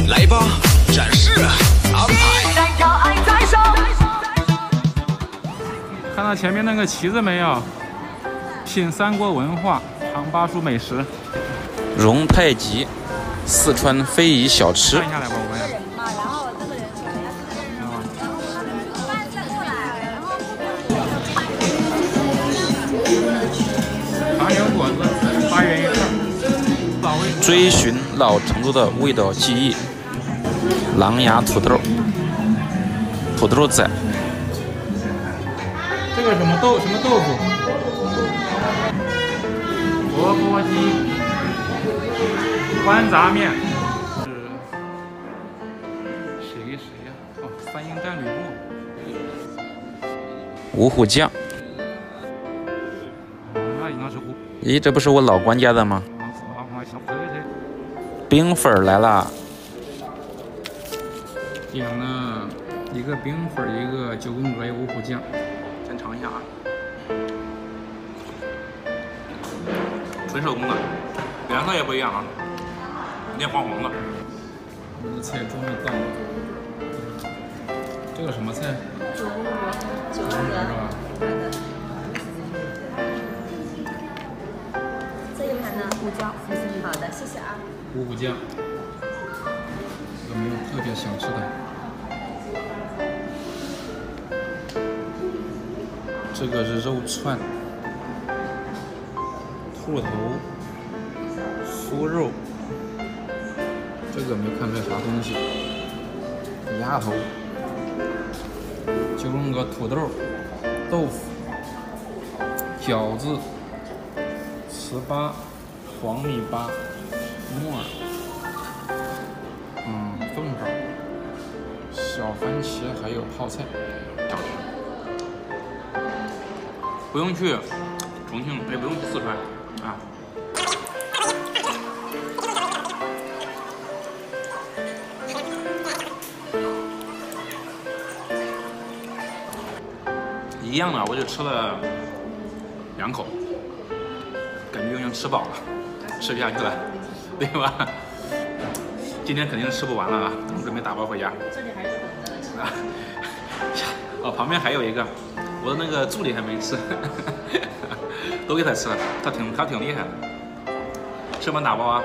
来吧，展示安排。看到前面那个旗子没有？品三国文化，尝巴蜀美食。荣太极，四川非遗小吃。看下来吧，我们。糖油果子8元一份。追寻老成都的味道记忆。狼牙土豆，土豆仔。这个什么豆腐？钵钵鸡，关杂面。是谁呀？哦，三英战吕布。五虎酱。那应该是咦，这不是我老关家的吗？冰粉来啦！点了一个冰粉，一个9宫格，一个五虎酱。先尝一下啊，纯手工的，颜色也不一样啊，有点黄黄的。我们的菜终于到了，这个什么菜？9宫格是吧？这一盘呢，胡椒。好的，谢谢啊。五虎酱，有没有特别想吃的？这个是肉串、兔头、酥肉，这个没看出来啥东西。鸭头、9宫格土豆、豆腐、饺子、糍粑、黄米粑、木耳，凤爪、小番茄，还有泡菜。不用去重庆，也不用去四川啊。一样的，我就吃了2口，感觉有点吃饱了，吃不下去了，对吧？今天肯定是吃不完了啊，我准备打包回家。这里还是等着啊，哦，旁边还有一个。我的那个助理还没吃，都给他吃了，他挺厉害的。吃完打包啊。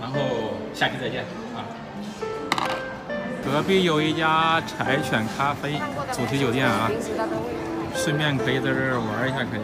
然后下期再见啊。隔壁有一家柴犬咖啡主题酒店啊，顺便可以在这儿玩一下，可以。